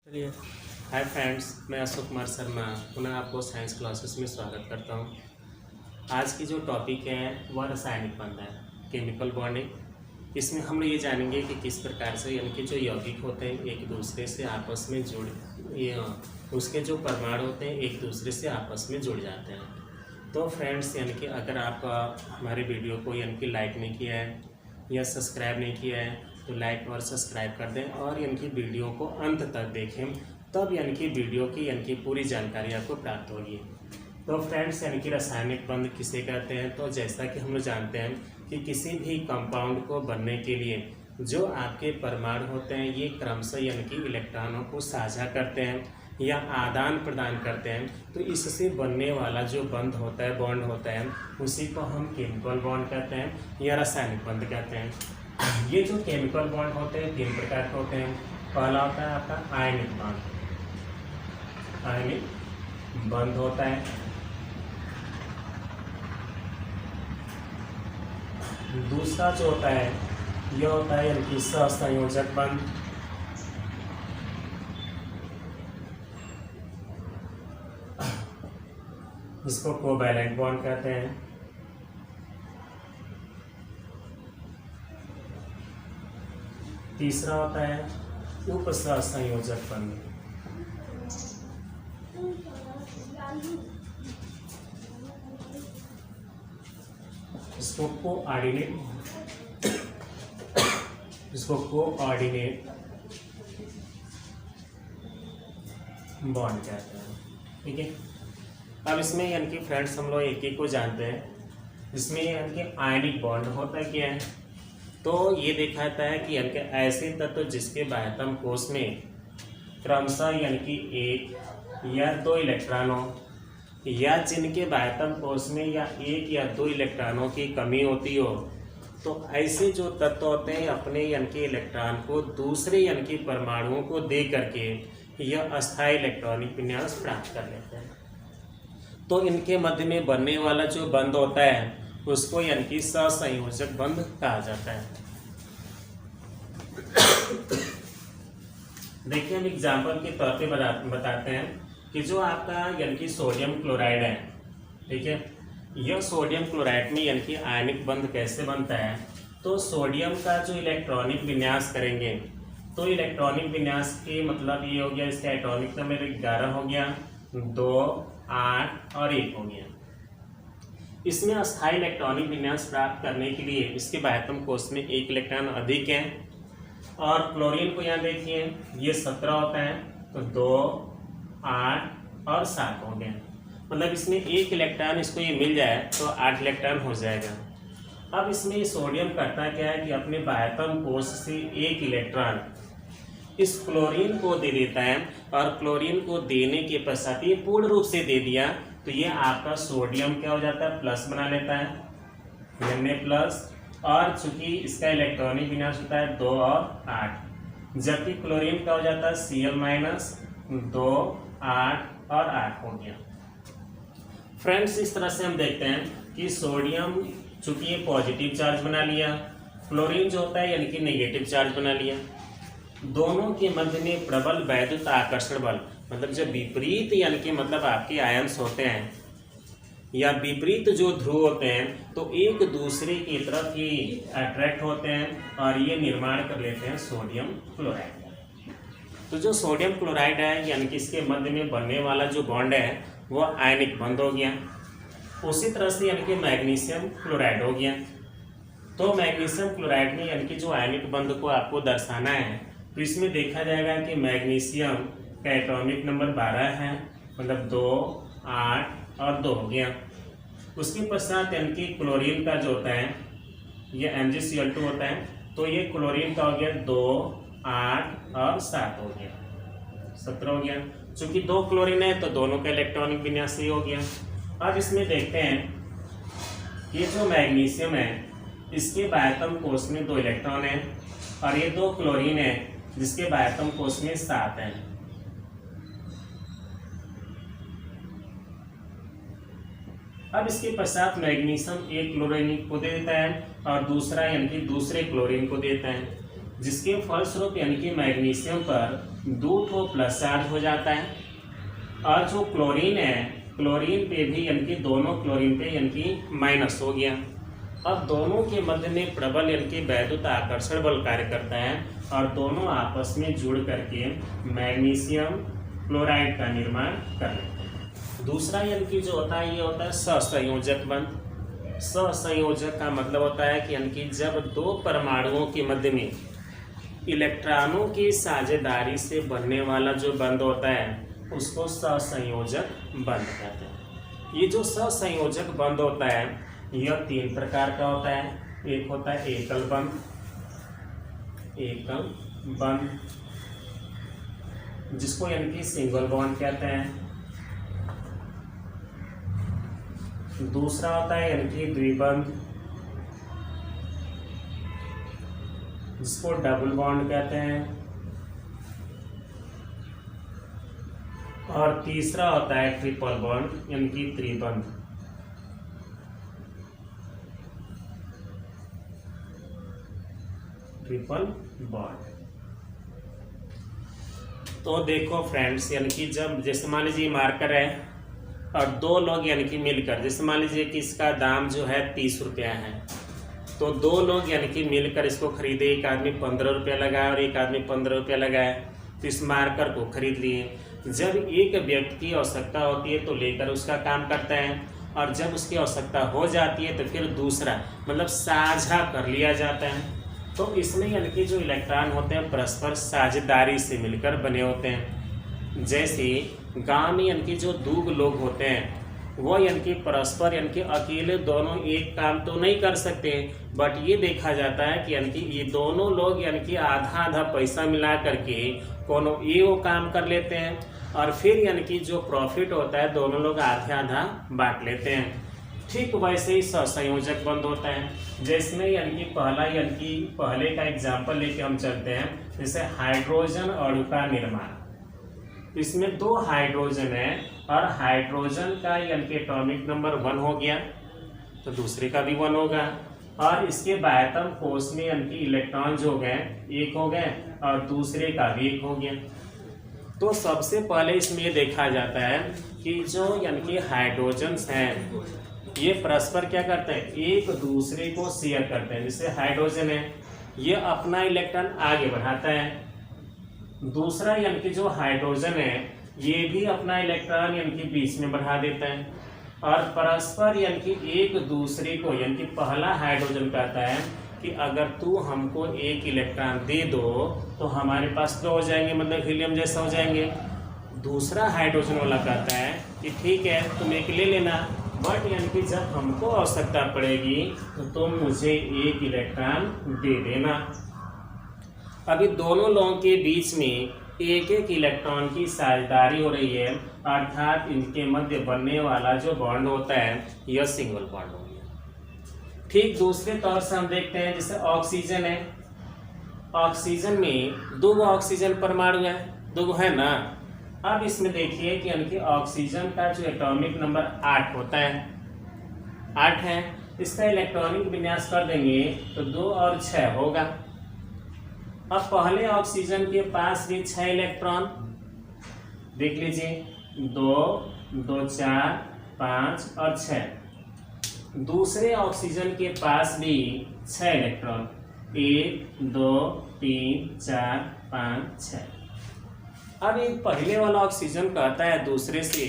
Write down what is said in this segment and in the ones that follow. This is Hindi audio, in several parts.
चलिए। हाय फ्रेंड्स, मैं अशोक कुमार शर्मा पुनः आपको साइंस क्लासेस में स्वागत करता हूँ। आज की जो टॉपिक है वह रासायनिक बंध है, केमिकल बॉन्डिंग। इसमें हम लोग ये जानेंगे कि किस प्रकार से यानी कि जो यौगिक होते हैं एक दूसरे से आपस में उसके जो परमाणु होते हैं एक दूसरे से आपस में जुड़ जाते हैं। तो फ्रेंड्स, यानी कि अगर आप हमारे वीडियो को यानी कि लाइक नहीं किया है या सब्सक्राइब नहीं किया है तो लाइक और सब्सक्राइब कर दें और यानी कि वीडियो को अंत तक देखें, तब यानी कि वीडियो की यानी कि पूरी जानकारी आपको प्राप्त होगी। तो फ्रेंड्स, यानी कि रासायनिक बंध किसे कहते हैं? तो जैसा कि हम लोग जानते हैं कि किसी भी कंपाउंड को बनने के लिए जो आपके परमाणु होते हैं ये क्रमशः यानी कि इलेक्ट्रॉनों को साझा करते हैं या आदान प्रदान करते हैं। तो इससे बनने वाला जो बंध होता है, बॉन्ड होता है, उसी को हम केमिकल बॉन्ड कहते हैं या रासायनिक बंध कहते हैं। ये जो केमिकल बॉन्ड होते हैं 3 प्रकार के होते हैं। पहला होता है आपका आयनिक बॉन्ड, आयनिक बंध होता है। दूसरा जो होता है यह होता है यानी कि सहसंयोजक बंध। इसको कोवैलेंट बॉन्ड कहते हैं। तीसरा होता है उपसहसंयोजक बंध। इसको कोऑर्डिनेट बॉन्ड कहते हैं। ठीक है। अब इसमें यानी कि फ्रेंड्स हम लोग एक एक को जानते हैं। इसमें यानी कि आयनिक बॉन्ड होता है क्या है? तो ये देखा जाता है कि यानी कि ऐसे तत्व जिसके बाह्यतम कोश में क्रमशः यानी कि 1 या 2 इलेक्ट्रॉनों या जिनके बाह्यतम कोश में या 1 या 2 इलेक्ट्रॉनों की कमी होती हो, तो ऐसे जो तत्व होते हैं अपने यानी कि इलेक्ट्रॉन को दूसरे यानी कि परमाणुओं को दे करके यह अस्थायी इलेक्ट्रॉनिक विन्यास प्राप्त कर लेते हैं। तो इनके मध्य में बनने वाला जो बंध होता है उसको यानी कि सहसंयोजक बंध कहा जाता है। देखिए, हम एग्जाम्पल के तौर पे बताते हैं कि जो आपका यानी कि सोडियम क्लोराइड है, ठीक है, यह सोडियम क्लोराइड में यानी कि आयनिक बंध कैसे बनता है? तो सोडियम का जो इलेक्ट्रॉनिक विन्यास करेंगे तो इलेक्ट्रॉनिक विन्यास के मतलब ये हो गया, इसका एटॉमिक नंबर 11 हो गया, 2, 8 और 1 हो गया। इसमें अस्थायी इलेक्ट्रॉनिक विन्यास प्राप्त करने के लिए इसके बाह्यतम कोश में 1 इलेक्ट्रॉन अधिक है। और क्लोरीन को यहाँ देखिए, ये 17 होता है, तो 2, 8 और 7 हो गया। मतलब इसमें 1 इलेक्ट्रॉन इसको ये मिल जाए तो 8 इलेक्ट्रॉन हो जाएगा। अब इसमें सोडियम करता क्या है कि अपने बाह्यतम कोश से 1 इलेक्ट्रॉन इस क्लोरीन को दे देता है और क्लोरीन को देने के पश्चात ये पूर्ण रूप से दे दिया तो ये आपका सोडियम क्या हो जाता है, प्लस बना लेता है, Na+। और चूंकि इसका इलेक्ट्रॉनिक विन्यास होता है 2 और 8, जबकि क्लोरीन का हो जाता है Cl-, 2, 8 और 8 हो गया। फ्रेंड्स, इस तरह से हम देखते हैं कि सोडियम चूंकि ये पॉजिटिव चार्ज बना लिया, क्लोरीन जो होता है यानी कि नेगेटिव चार्ज बना लिया। दोनों के मध्य में प्रबल वैद्युत आकर्षण बल, मतलब जब विपरीत यानी कि मतलब आपके आयंस होते हैं या विपरीत जो ध्रुव होते हैं तो एक दूसरे की तरफ ये अट्रैक्ट होते हैं और ये निर्माण कर लेते हैं सोडियम क्लोराइड। तो जो सोडियम क्लोराइड है यानी कि इसके मध्य में बनने वाला जो बॉन्ड है वो आयनिक बंध हो गया। उसी तरह से यानी कि मैग्नीशियम क्लोराइड हो गया। तो मैग्नीशियम क्लोराइड में यानी कि जो आयनिक बंध को आपको दर्शाना है तो इसमें देखा जाएगा कि मैग्नीशियम का एटॉमिक नंबर 12 है, मतलब 2, 8 और 2 हो गया। उसके पश्चात यानी कि क्लोरीन का जो होता है ये MgCl2 होता है, तो ये क्लोरीन का हो गया 2, 8 और 7 हो गया, 17 हो गया। चूंकि 2 क्लोरीन है तो दोनों का इलेक्ट्रॉनिक विन्यास ही हो गया। अब इसमें देखते हैं ये जो मैग्नीशियम है इसके बाह्यतम कोश में 2 इलेक्ट्रॉन है और ये 2 क्लोरीन है जिसके बाह्यतम कोश में 7 है। अब इसके पश्चात मैग्नीशियम एक क्लोरीन को दे देता है और दूसरा यानी कि दूसरे क्लोरीन को देता है, जिसके फलस्वरूप यानी कि मैग्नीशियम पर 2 ठो प्लस चार्ज हो जाता है। और जो क्लोरीन है, क्लोरीन पे भी यानी कि दोनों क्लोरीन पे यानी कि माइनस हो गया। अब दोनों के मध्य में प्रबल यानी कि वैद्युत आकर्षण बल कार्य करता है और दोनों आपस में जुड़ करके मैग्नीशियम क्लोराइड का निर्माण कर लेते हैं। दूसरा यानी कि जो होता है ये होता है सहसंयोजक बंध। सहसंयोजक का मतलब होता है कि यानी कि जब दो परमाणुओं के मध्य में इलेक्ट्रॉनों की साझेदारी से बनने वाला जो बंध होता है उसको सहसंयोजक बंध कहते हैं। ये जो सहसंयोजक बंध होता है यह 3 प्रकार का होता है। एक होता है एकल बंध, एकल बंध जिसको यानी कि सिंगल बॉन्ड कहते हैं। दूसरा होता है यानी कि द्विबंध जिसको डबल बॉन्ड कहते हैं। और तीसरा होता है ट्रिपल बॉन्ड यानी कि त्रिबंध। Triple bond. तो देखो फ्रेंड्स, यानी कि जब जैसे मान लीजिए मार्कर है और 2 लोग यानी कि मिलकर, जैसे मान लीजिए कि इसका दाम जो है 30 रुपया है, तो 2 लोग यानी कि मिलकर इसको खरीदे। एक आदमी 15 रुपया लगाया और एक आदमी 15 रुपया लगाया, तो इस मार्कर को खरीद लिए। जब एक व्यक्ति की आवश्यकता होती है तो लेकर उसका काम करता है, और जब उसकी आवश्यकता हो जाती है तो फिर दूसरा मतलब साझा कर लिया जाता है। तो इसमें यानी कि जो इलेक्ट्रॉन होते हैं परस्पर साझेदारी से मिलकर बने होते हैं। जैसे गांव में यानी कि जो 2 लोग होते हैं वो यानी कि परस्पर यानी कि अकेले दोनों एक काम तो नहीं कर सकते, बट ये देखा जाता है कि यानी कि ये दोनों लोग यानी कि आधा आधा पैसा मिला करके कोनो वो काम कर लेते हैं, और फिर यानी कि जो प्रॉफिट होता है दोनों लोग आधा आधा बांट लेते हैं। ठीक वैसे ही सहसंयोजक बंध होता है, जिसमें यानी कि पहले का एग्जाम्पल लेके हम चलते हैं। जैसे हाइड्रोजन अणु का निर्माण, इसमें 2 हाइड्रोजन है और हाइड्रोजन का यानी कि एटॉमिक नंबर 1 हो गया तो दूसरे का भी 1 होगा, और इसके बाह्यतम कोश में यानी कि इलेक्ट्रॉन जो हो गए 1 हो गए और दूसरे का भी 1 हो गया। तो सबसे पहले इसमें ये देखा जाता है कि जो यानी कि हाइड्रोजन्स हैं ये परस्पर क्या करते हैं, एक दूसरे को शेयर करते हैं। जैसे हाइड्रोजन है ये अपना इलेक्ट्रॉन आगे बढ़ाता है, दूसरा यानी कि जो हाइड्रोजन है ये भी अपना इलेक्ट्रॉन यानी कि बीच में बढ़ा देता है, और परस्पर यानी कि एक दूसरे को यानी कि पहला हाइड्रोजन कहता है कि अगर तू हमको 1 इलेक्ट्रॉन दे दो तो हमारे पास 2 हो जाएंगे, मतलब हीलियम जैसा हो जाएंगे। दूसरा हाइड्रोजन वाला कहता है कि ठीक है तुम 1 ले लेना, बट यानी कि जब हमको आवश्यकता पड़ेगी तो तुम मुझे 1 इलेक्ट्रॉन दे देना। अभी दोनों लोगों के बीच में 1-1 इलेक्ट्रॉन की साझेदारी हो रही है, अर्थात इनके मध्य बनने वाला जो बॉन्ड होता है यह सिंगल बॉन्ड हो गया। ठीक दूसरे तौर से हम देखते हैं, जैसे ऑक्सीजन है, ऑक्सीजन में 2 ऑक्सीजन परमाणु है, 2 है ना। अब इसमें देखिए कि यानी कि ऑक्सीजन का जो एटॉमिक नंबर 8 होता है, 8 है, इसका इलेक्ट्रॉनिक विन्यास कर देंगे तो 2 और 6 होगा। अब पहले ऑक्सीजन के पास भी 6 इलेक्ट्रॉन, देख लीजिए 2, 2, 4, 5 और 6। दूसरे ऑक्सीजन के पास भी 6 इलेक्ट्रॉन, 1, 2, 3, 4, 5, 6। अब एक पहले वाला ऑक्सीजन कहता है दूसरे से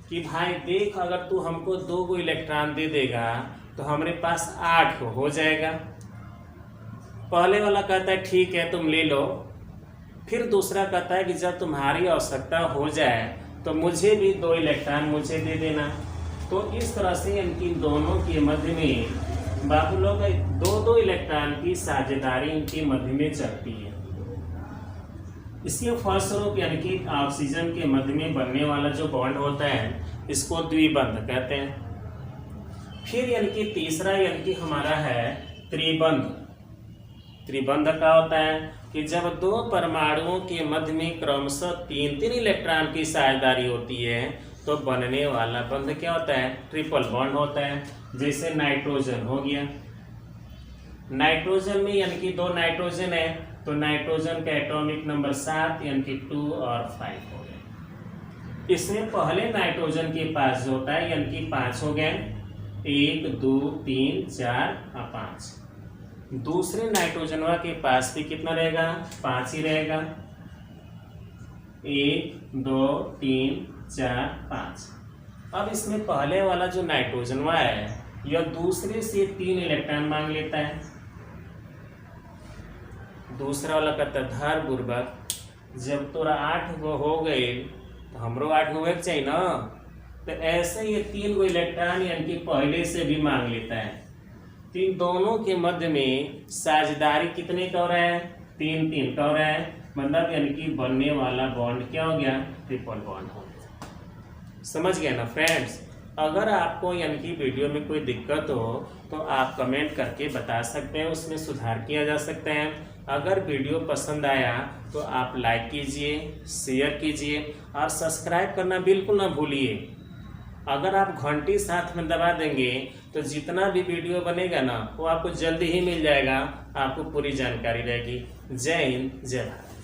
कि भाई देख अगर तू हमको 2 इलेक्ट्रॉन दे देगा तो हमारे पास 8 हो जाएगा। पहले वाला कहता है ठीक है तुम ले लो, फिर दूसरा कहता है कि जब तुम्हारी आवश्यकता हो जाए तो मुझे भी 2 इलेक्ट्रॉन मुझे दे देना। तो इस तरह से इनकी दोनों के मध्य में बाबू लोग 2-2 इलेक्ट्रॉन की साझेदारी इनके मध्य में चलती है। इसके फलस्वरूप यानी कि ऑक्सीजन के मध्य में बनने वाला जो बॉन्ड होता है इसको द्विबंध कहते हैं। फिर यानी कि तीसरा यानी कि हमारा है त्रिबंध। त्रिबंध का होता है कि जब 2 परमाणुओं के मध्य में क्रमशः 3-3 इलेक्ट्रॉन की साझेदारी होती है तो बनने वाला बंध क्या होता है, ट्रिपल बॉन्ड होता है। जैसे नाइट्रोजन हो गया, नाइट्रोजन में यानी कि 2 नाइट्रोजन है तो नाइट्रोजन का एटॉमिक नंबर 7 यानी कि 2 और 5 हो गए। इसमें पहले नाइट्रोजन के पास जो होता है यानी कि 5 हो गए, 1 2 3 4 और 5। दूसरे नाइट्रोजन के पास भी कितना रहेगा, 5 ही रहेगा, 1 2 3 4 5। अब इसमें पहले वाला जो नाइट्रोजन है यह दूसरे से 3 इलेक्ट्रॉन मांग लेता है। दूसरा वाला कहता है धर बुर्बक, जब तोरा 8 गो हो गए तो हमरो 8 गो एक चाहिए ना, तो ऐसे ये 3 गो इलेक्ट्रॉन यानी कि पहले से भी मांग लेता है। तो इन दोनों के मध्य में साझेदारी कितने का हो रहा है, 3 3 का हो रहा है, मतलब यानी कि बनने वाला बॉन्ड क्या हो गया, ट्रिपल बॉन्ड हो गया। समझ गया ना फ्रेंड्स। अगर आपको यानी कि वीडियो में कोई दिक्कत हो तो आप कमेंट करके बता सकते हैं, उसमें सुधार किया जा सकता है। अगर वीडियो पसंद आया तो आप लाइक कीजिए, शेयर कीजिए और सब्सक्राइब करना बिल्कुल ना भूलिए। अगर आप घंटी साथ में दबा देंगे तो जितना भी वीडियो बनेगा ना वो आपको जल्दी ही मिल जाएगा, आपको पूरी जानकारी रहेगी। जय हिंद, जय भारत।